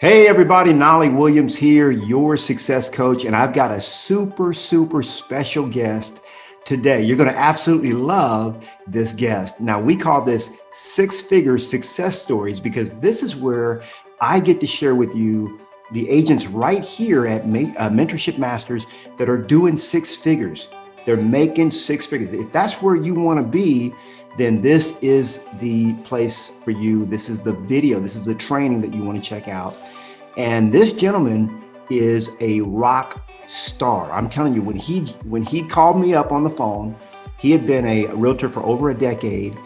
Hey everybody, Knolly Williams here, your success coach, and I've got a super special guest today. You're going to absolutely love this guest. Now, we call this six-figure success stories because this is where I get to share with you the agents right here at Mentorship Masters that are doing six figures. They're making six figures. If that's where you want to be, then this is the place for you. This is the video. This is the training that you want to check out. And this gentleman is a rock star. I'm telling you, when he called me up on the phone, he had been a realtor for over a decade.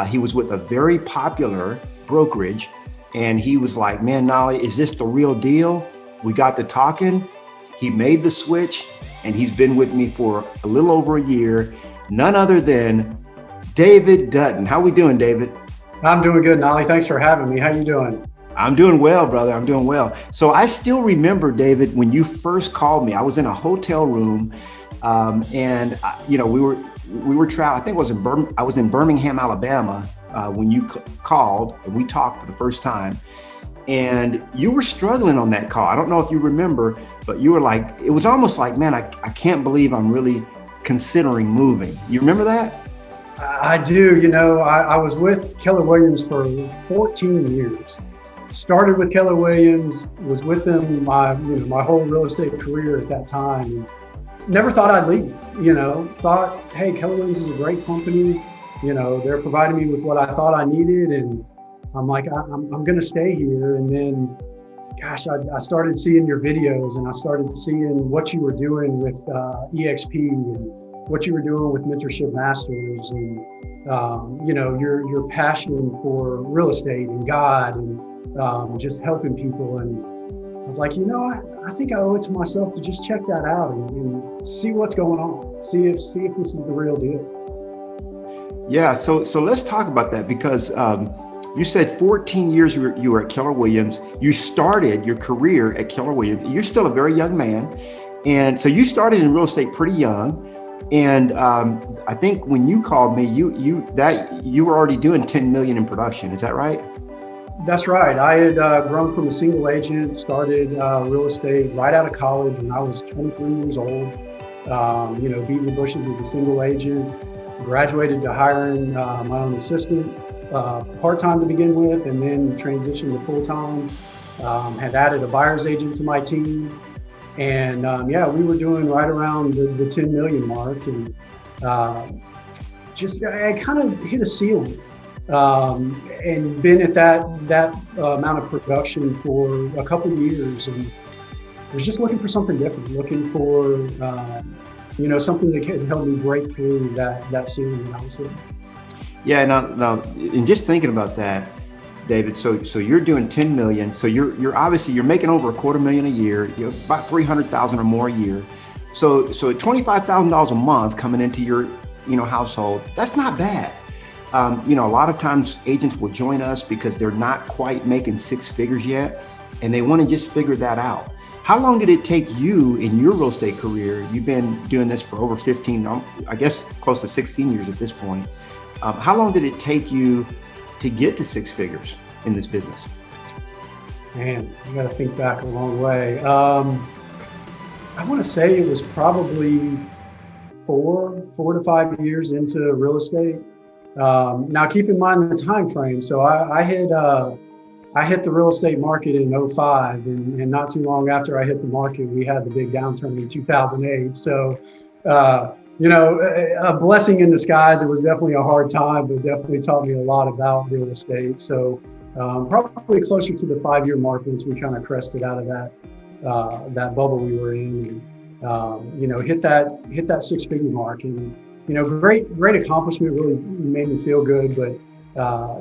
He was with a very popular brokerage, and he was like, "Man, Knolly, is this the real deal?" We got to talking. He made the switch, and he's been with me for a little over a year. None other than David Dutton. How we doing, David? I'm doing good, Knolly. Thanks for having me. How you doing? I'm doing well, brother. I'm doing well. So I still remember, David, when you first called me. I was in a hotel room, and we were traveling. I think I was in Birmingham, Alabama, when you called and we talked for the first time. And you were struggling on that call. I don't know if you remember, but you were like, it was almost like, man, I can't believe I'm really considering moving. You remember that? I do. I was with Keller Williams for 14 years. Started with Keller Williams, was with them my whole real estate career at that time. And never thought I'd leave. Thought, hey, Keller Williams is a great company. They're providing me with what I thought I needed, and I'm like, I'm going to stay here. And then, gosh, I started seeing your videos, and I started seeing what you were doing with eXp and what you were doing with Mentorship Masters, and your passion for real estate and God, and just helping people. And I was like, I think I owe it to myself to just check that out and see what's going on, see if this is the real deal. Yeah. So let's talk about that, because you said 14 years you were at Keller Williams. You started your career at Keller Williams. You're still a very young man. And so you started in real estate pretty young. And I think when you called me, you were already doing 10 million in production. Is that right? That's right. I had grown from a single agent, started real estate right out of college when I was 23 years old. Beating the bushes as a single agent, graduated to hiring my own assistant, part-time to begin with, and then transitioned to full-time. Had added a buyer's agent to my team. And we were doing right around the 10 million mark, and I kind of hit a ceiling, and been at that amount of production for a couple of years, and was just looking for something different, looking for something that could help me break through that ceiling that I was hitting. Yeah. Now, and just thinking about that, David, so you're doing 10 million. So you're obviously making over $250,000 a year, about 300,000 or more a year. So at $25,000 a month coming into your household, that's not bad. A lot of times agents will join us because they're not quite making six figures yet, and they want to just figure that out. How long did it take you in your real estate career? You've been doing this for over 15, I guess close to 16 years at this point. How long did it take you to get to six figures in this business? Man, you got to think back a long way. I want to say it was probably 4 to 5 years into real estate. Now, keep in mind the time frame. So I hit the real estate market in 2005, and not too long after I hit the market, we had the big downturn in 2008. So, a blessing in disguise. It was definitely a hard time, but definitely taught me a lot about real estate. So probably closer to the 5-year mark once we kind of crested out of that bubble we were in, and hit that six-figure mark. And great accomplishment. Really made me feel good, but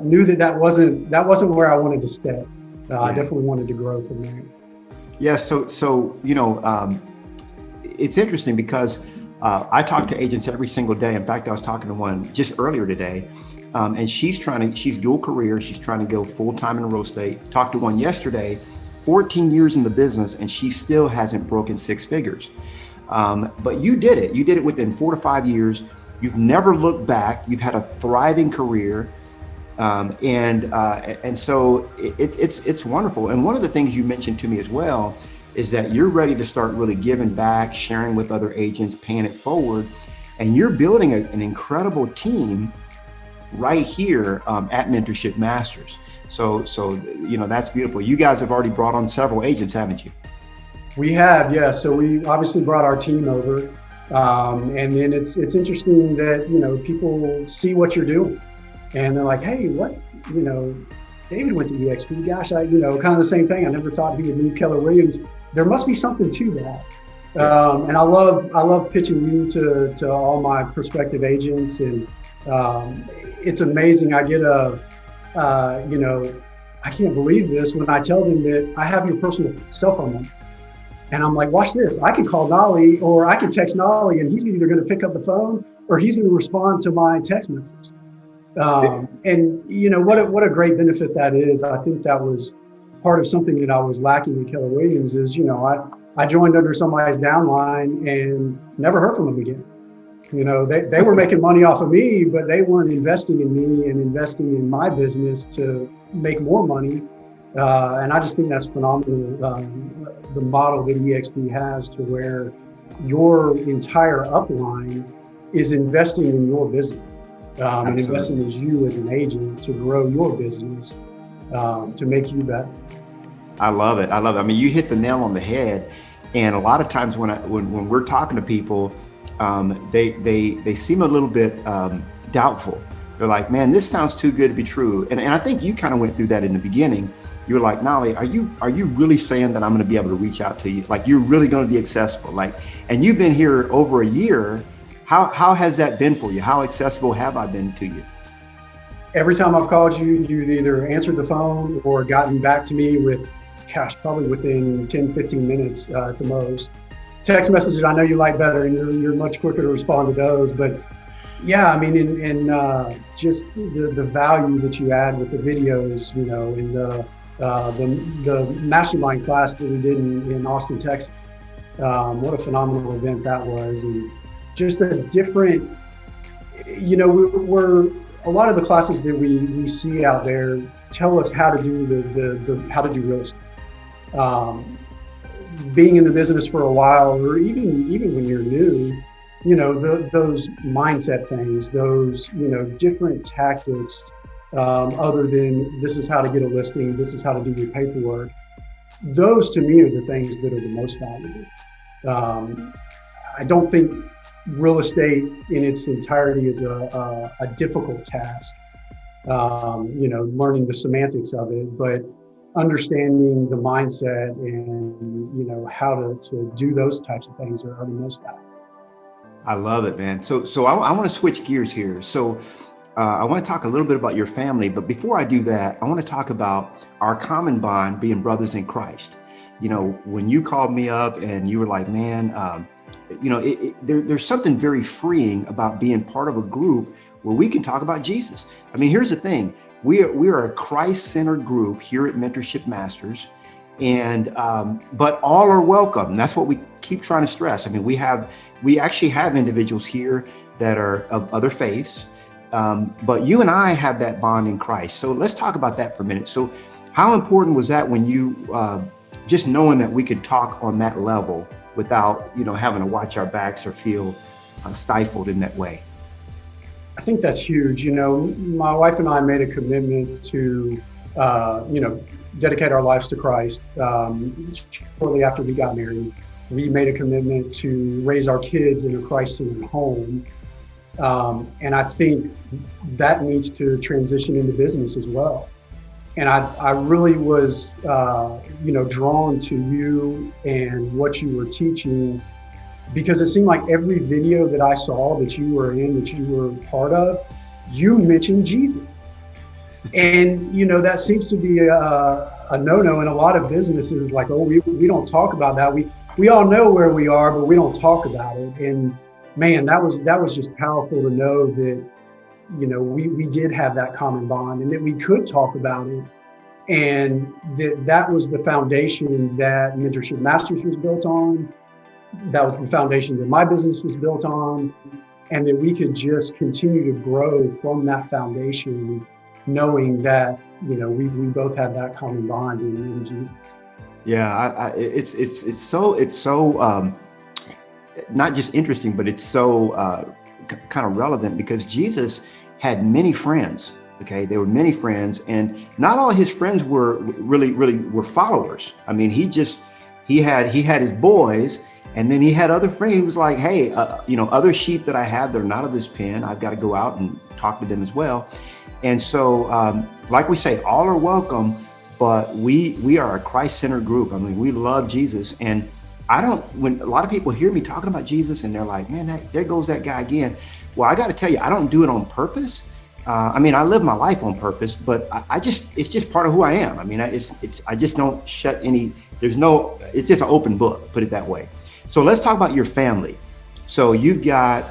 knew that wasn't where I wanted to stay. I definitely wanted to grow from there. Yeah. So it's interesting because I talk to agents every single day. In fact, I was talking to one just earlier today, and she's dual career. She's trying to go full-time in real estate. Talked to one yesterday, 14 years in the business, and she still hasn't broken six figures. But you did it. You did it within 4 to 5 years. You've never looked back. You've had a thriving career. And so it's wonderful. And one of the things you mentioned to me as well is that you're ready to start really giving back, sharing with other agents, paying it forward, and you're building an incredible team right here at Mentorship Masters. So that's beautiful. You guys have already brought on several agents, haven't you? We have, yeah. So we obviously brought our team over, and then it's interesting that people see what you're doing, and they're like, "Hey, what David went to eXp. Gosh, kind of the same thing. I never thought he would leave Keller Williams. There must be something to that." And I love pitching you to all my prospective agents, and it's amazing. I get I can't believe this when I tell them that I have your personal cell phone number. And I'm like, watch this. I can call Knolly or I can text Knolly and he's either going to pick up the phone or he's going to respond to my text message. And what a great benefit that is. I think that was part of something that I was lacking in Keller Williams is, I joined under somebody's downline and never heard from them again. They were making money off of me, but they weren't investing in me and investing in my business to make more money. And I just think that's phenomenal. The model that eXp has to where your entire upline is investing in your business and investing in you as an agent to grow your business, to make you better. I love it. I mean, you hit the nail on the head. And a lot of times when we're talking to people, they seem a little bit doubtful. They're like, man, this sounds too good to be true. And I think you kind of went through that in the beginning. You were like, Knolly, are you really saying that I'm going to be able to reach out to you? Like, you're really going to be accessible? And you've been here over a year. How has that been for you? How accessible have I been to you? Every time I've called you, you've either answered the phone or gotten back to me with, probably within 10, 15 minutes at the most. Text messages, I know you like better and you're much quicker to respond to those. But yeah, I mean, and just the value that you add with the videos, and the mastermind class that we did in Austin, Texas. What a phenomenal event that was. And just a different, we're a lot of the classes that we see out there tell us how to do how to do real estate. Being in the business for a while, or even when you're new, those mindset things, those, different tactics, other than this is how to get a listing, this is how to do your paperwork. Those to me are the things that are the most valuable. I don't think real estate in its entirety is a difficult task, learning the semantics of it, but understanding the mindset and, how to do those types of things are the most valuable. I love it, man. So I want to switch gears here. So I want to talk a little bit about your family, but before I do that, I want to talk about our common bond being brothers in Christ. When you called me up and you were like, man, there's something very freeing about being part of a group where we can talk about Jesus. I mean, here's the thing. We are a Christ-centered group here at Mentorship Masters, and but all are welcome. That's what we keep trying to stress. I mean, we actually have individuals here that are of other faiths, but you and I have that bond in Christ. So let's talk about that for a minute. So how important was that when you just knowing that we could talk on that level without having to watch our backs or feel stifled in that way? I think that's huge. My wife and I made a commitment to, dedicate our lives to Christ. Shortly after we got married, we made a commitment to raise our kids in a Christ-centered home. And I think that needs to transition into business as well. And I really was, drawn to you and what you were teaching, because it seemed like every video that I saw that you were in, that you were part of, you mentioned Jesus. And, that seems to be a no-no in a lot of businesses, like, oh, we don't talk about that. We all know where we are, but we don't talk about it. And man, that was just powerful to know that, we did have that common bond and that we could talk about it. And that was the foundation that Mentorship Masters was built on. That was the foundation that my business was built on, and that we could just continue to grow from that foundation knowing that, we both had that common bond in Jesus. Yeah, it's so not just interesting, but it's so kind of relevant because Jesus had many friends. Okay, there were many friends, and not all his friends were really were followers. I mean, he had his boys, and then he had other friends. He was like, hey, other sheep that I have, they're not of this pen. I've got to go out and talk to them as well. And so, like we say, all are welcome, but we are a Christ-centered group. I mean, we love Jesus, and when a lot of people hear me talking about Jesus, and they're like, man, there goes that guy again. Well, I got to tell you, I don't do it on purpose. I mean, I live my life on purpose, but it's just part of who I am. I mean, I just don't shut any, it's just an open book, put it that way. So let's talk about your family. So you've got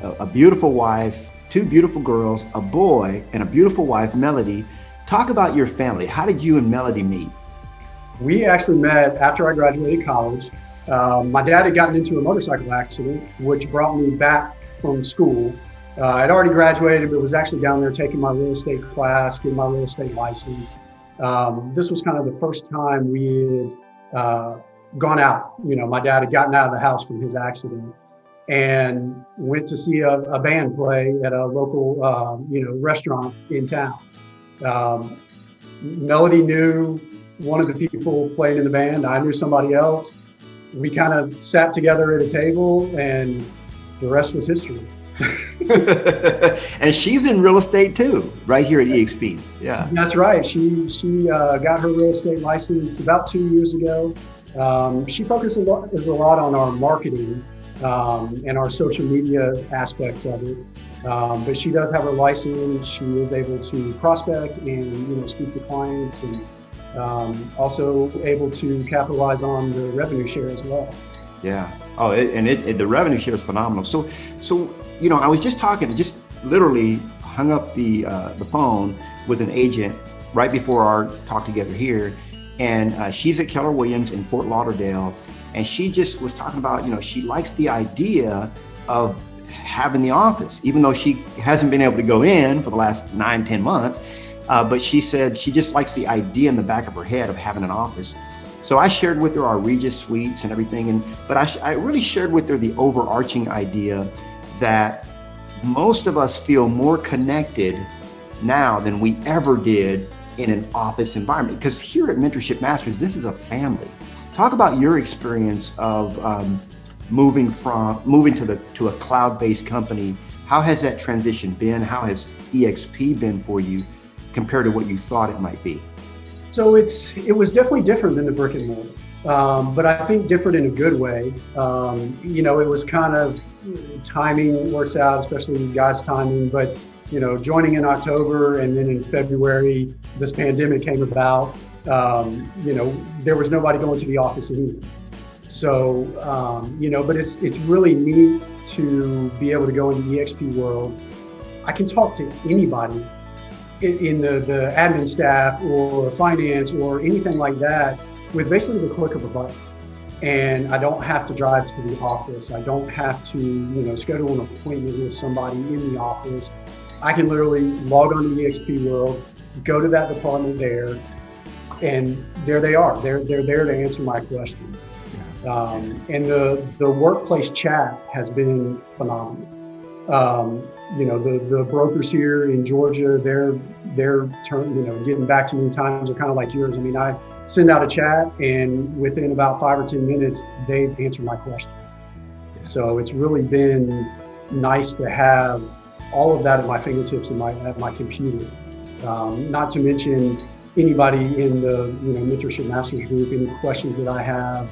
a beautiful wife, two beautiful girls, a boy, and a beautiful wife, Melody. Talk about your family. How did you and Melody meet? We actually met after I graduated college. My dad had gotten into a motorcycle accident, which brought me back from school. I'd already graduated, but was actually down there taking my real estate class, getting my real estate license. This was kind of the first time we had gone out. My dad had gotten out of the house from his accident and went to see a band play at a local, restaurant in town. Melody knew one of the people playing in the band. I knew somebody else. We kind of sat together at a table, and the rest was history. And she's in real estate too, right here at eXp. Yeah, that's right. She got her real estate license about 2 years ago. She focuses a lot on our marketing and our social media aspects of it. But she does have her license. She is able to prospect and speak to clients, and also able to capitalize on the revenue share as well. Yeah. Oh, the revenue share is phenomenal. So I was just literally hung up the phone with an agent right before our talk together here, and she's at Keller Williams in Fort Lauderdale, and she just was talking about she likes the idea of having the office, even though she hasn't been able to go in for the last 9-10 months. But she said she just likes the idea in the back of her head of having an office. So I shared with her our Regis suites and everything, but I really shared with her the overarching idea that most of us feel more connected now than we ever did in an office environment. Because here at Mentorship Masters, this is a family. Talk about your experience of moving to a cloud-based company. How has that transition been? How has eXp been for you compared to what you thought it might be? So it was definitely different than the brick and mortar, but I think different in a good way. It was kind of timing works out, especially God's timing. But joining in October and then in February, this pandemic came about. There was nobody going to the office anymore. So but it's really neat to be able to go into the eXp world. I can talk to anybody in the admin staff or finance or anything like that with basically the click of a button. And I don't have to drive to the office. I don't have to, schedule an appointment with somebody in the office. I can literally log on to the eXp world, go to that department there, and there they are. They're there to answer my questions. And the workplace chat has been phenomenal. The brokers here in Georgia, they're getting back to me in times are kind of like yours. I mean, I send out a chat, and within about 5 or 10 minutes, they answer my question. So it's really been nice to have all of that at my fingertips at my computer. Not to mention anybody in the Mentorship Masters group, any questions that I have,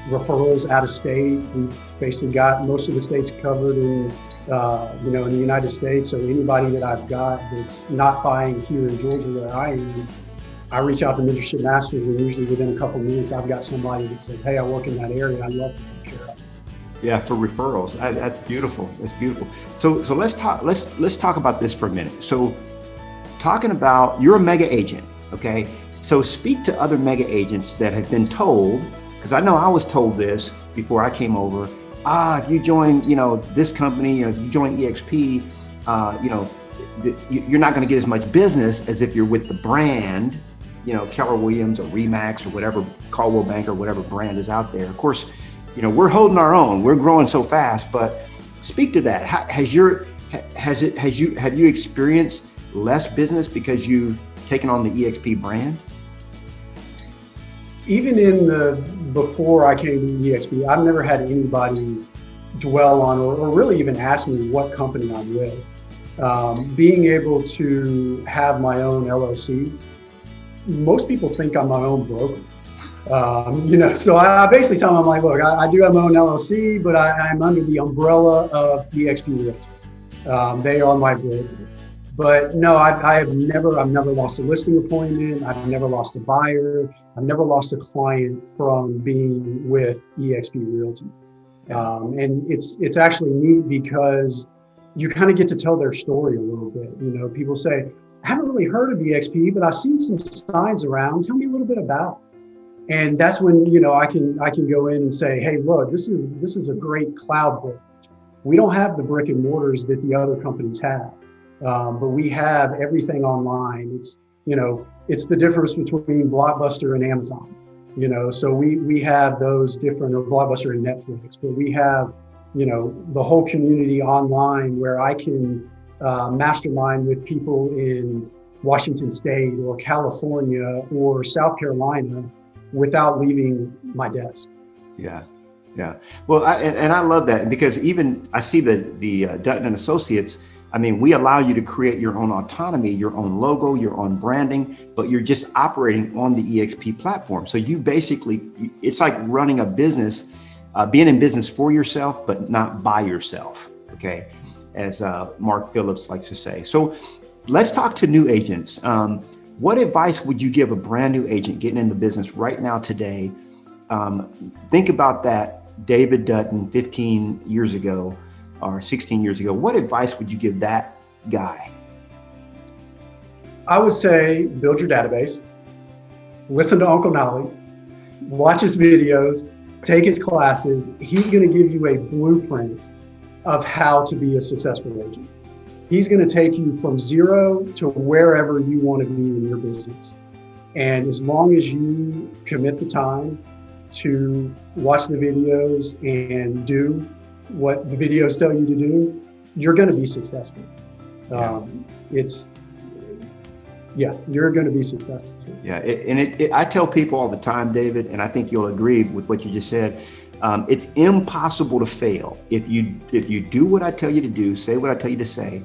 referrals out of state. We've basically got most of the states covered in the United States. So anybody that I've got that's not buying here in Georgia where I am, I reach out to Mentorship Masters, and usually within a couple of minutes, I've got somebody that says, "Hey, I work in that area. I'd love to take care of it." Yeah, for referrals. That's beautiful. That's beautiful. So let's talk about this for a minute. So talking about, you're a mega agent, okay? So speak to other mega agents that have been told, because I know I was told this before I came over. If you join, this company, if you join eXp, you're not going to get as much business as if you're with the brand, Keller Williams or Remax or whatever, Caldwell Banker, whatever brand is out there. Of course, we're holding our own. We're growing so fast. But speak to that. Have you experienced less business because you've taken on the eXp brand? Even before I came to eXp, I've never had anybody dwell on or really even ask me what company I'm with. Being able to have my own LLC, most people think I'm my own broker. So I basically tell them, I'm like, look, I do have my own LLC, but I'm under the umbrella of eXp Realty. They are my broker. But no, I've never lost a listing appointment. I've never lost a buyer. I've never lost a client from being with eXp Realty. And it's actually neat because you kind of get to tell their story a little bit. People say, I haven't really heard of eXp, but I've seen some signs around. Tell me a little bit about it. And that's when, I can go in and say, hey, look, this is a great cloud book. We don't have the brick and mortars that the other companies have. But we have everything online. It's the difference between Blockbuster and Amazon, so we have those different, or Blockbuster and Netflix, but we have, the whole community online where I can mastermind with people in Washington State or California or South Carolina without leaving my desk. Yeah. Yeah. Well, I love that, because even I see the Dutton and Associates, we allow you to create your own autonomy, your own logo, your own branding, but you're just operating on the eXp platform. So you basically, it's like running a business, being in business for yourself, but not by yourself. Okay. As Mark Phillips likes to say. So let's talk to new agents. What advice would you give a brand new agent getting in the business right now today? Think about that David Dutton 15 years ago or 16 years ago. What advice would you give that guy? I would say build your database, listen to Uncle Knolly, watch his videos, take his classes. He's going to give you a blueprint of how to be a successful agent. He's going to take you from zero to wherever you want to be in your business. And as long as you commit the time to watch the videos and do what the videos tell you to do, you're going to be successful. You're going to be successful. Yeah, I tell people all the time, David, and I think you'll agree with what you just said. It's impossible to fail if you do what I tell you to do, say what I tell you to say,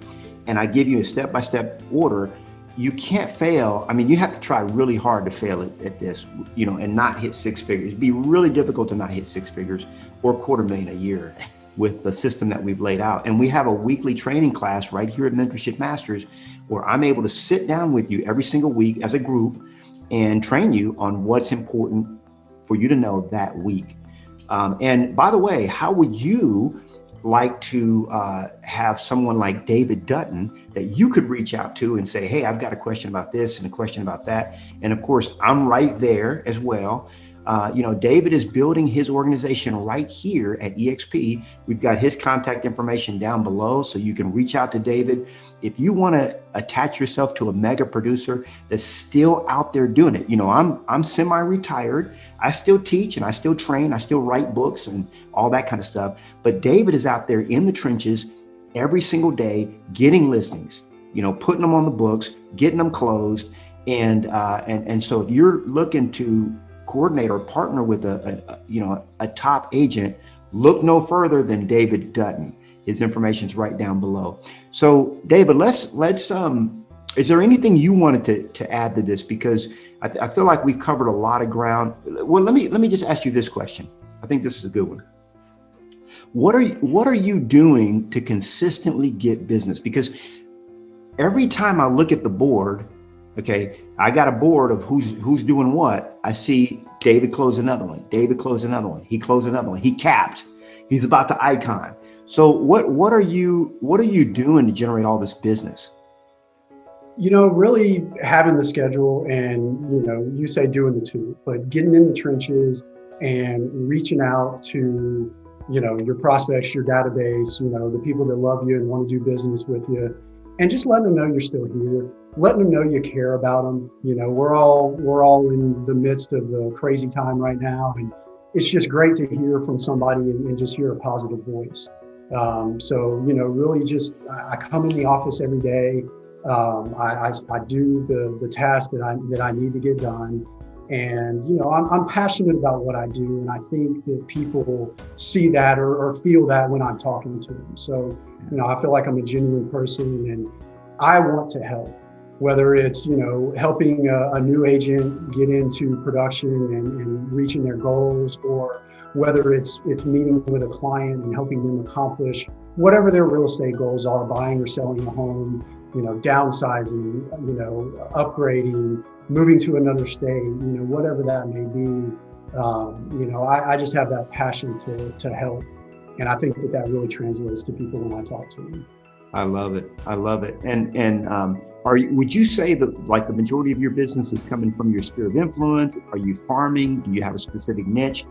and I give you a step-by-step order. You can't fail. You have to try really hard to fail at this, and not hit six figures. It'd be really difficult to not hit six figures or $250,000 a year with the system that we've laid out. And we have a weekly training class right here at Mentorship Masters where I'm able to sit down with you every single week as a group and train you on what's important for you to know that week. And by the way, how would you like to have someone like David Dutton that you could reach out to and say, hey, I've got a question about this and a question about that. And of course, I'm right there as well. David is building his organization right here at eXp. We've got his contact information down below, so you can reach out to David. If you want to attach yourself to a mega producer that's still out there doing it, I'm semi-retired. I still teach and I still train. I still write books and all that kind of stuff. But David is out there in the trenches every single day, getting listings, putting them on the books, getting them closed. And so if you're looking to coordinate or partner with a top agent, look no further than David Dutton. His information is right down below. So David, let's is there anything you wanted to add to this? Because I feel like we covered a lot of ground. Well, let me just ask you this question. I think this is a good one. What are you doing to consistently get business? Because every time I look at the board, okay, I got a board of who's doing what. I see David close another one. David closed another one. He closed another one. He capped. He's about to icon. So what are you doing to generate all this business? Really having the schedule and, you say doing the two, but getting in the trenches and reaching out to, your prospects, your database, the people that love you and want to do business with you, and just letting them know you're still here, letting them know you care about them. You know, we're all in the midst of the crazy time right now, and it's just great to hear from somebody and just hear a positive voice. So, you know, really just, I come in the office every day. I do the tasks that I need to get done. And, you know, I'm passionate about what I do. And I think that people see that or feel that when I'm talking to them. So, you know, I feel like I'm a genuine person and I want to help, whether it's, you know, helping a new agent get into production and reaching their goals, or whether it's meeting with a client and helping them accomplish whatever their real estate goals are, buying or selling a home, you know, downsizing, you know, upgrading, moving to another state, you know, whatever that may be. You know, I just have that passion to help. And I think that really translates to people when I talk to them. I love it. I love it. And would you say that like the majority of your business is coming from your sphere of influence? Are you farming? Do you have a specific niche?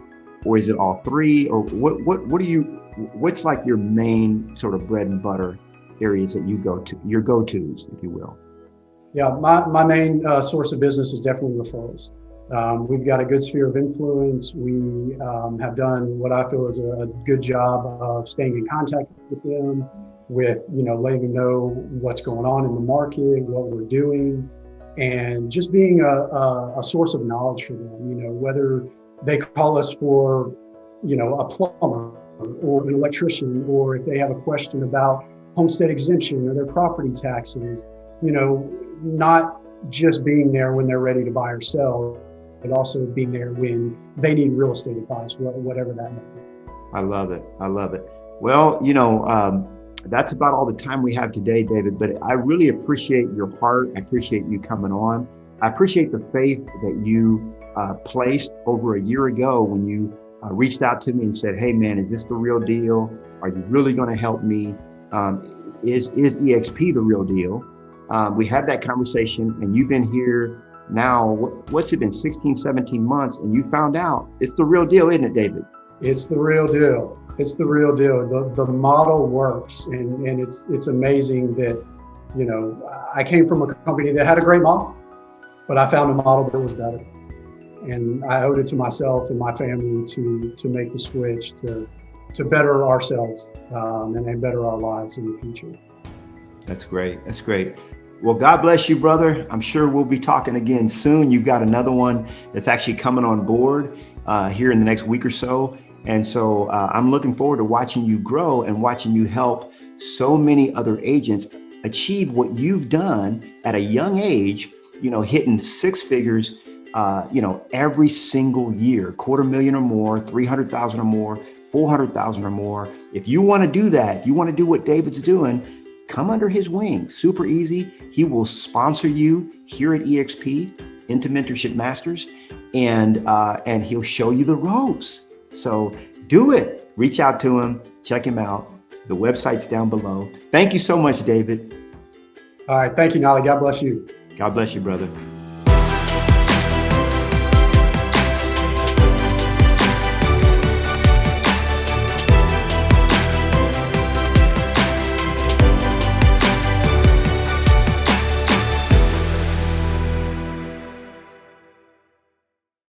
Or is it all three? Or what's like your main sort of bread and butter areas that you go to, your go-tos, if you will? Yeah, my main source of business is definitely referrals. We've got a good sphere of influence. We have done what I feel is a good job of staying in contact with them, with, you know, letting them know what's going on in the market, what we're doing, and just being a source of knowledge for them. You know, whether they call us for, you know, a plumber or an electrician, or if they have a question about homestead exemption or their property taxes, you know, not just being there when they're ready to buy or sell, but also being there when they need real estate advice, whatever that may be. I love it. I love it. Well, you know, that's about all the time we have today, David, but I really appreciate your heart. I appreciate you coming on. I appreciate the faith that you placed over a year ago when you reached out to me and said, hey man, is this the real deal? Are you really going to help me? Is eXp the real deal? We had that conversation and you've been here now, what's it been, 16, 17 months, and you found out it's the real deal, isn't it, David? It's the real deal. It's the real deal. The model works, and it's amazing that, you know, I came from a company that had a great model, but I found a model that was better. And I owed it to myself and my family to make the switch to better ourselves and better our lives in the future. That's great. That's great. Well, God bless you, brother. I'm sure we'll be talking again soon. You've got another one that's actually coming on board here in the next week or so. And so I'm looking forward to watching you grow and watching you help so many other agents achieve what you've done at a young age, you know, hitting six figures, you know, every single year, $250,000 or more, 300,000 or more, 400,000 or more. If you want to do that, you want to do what David's doing, come under his wing. Super easy. He will sponsor you here at eXp into Mentorship Masters, and he'll show you the ropes. So do it. Reach out to him. Check him out. The website's down below. Thank you so much, David. All right. Thank you, Knolly. God bless you. God bless you, brother.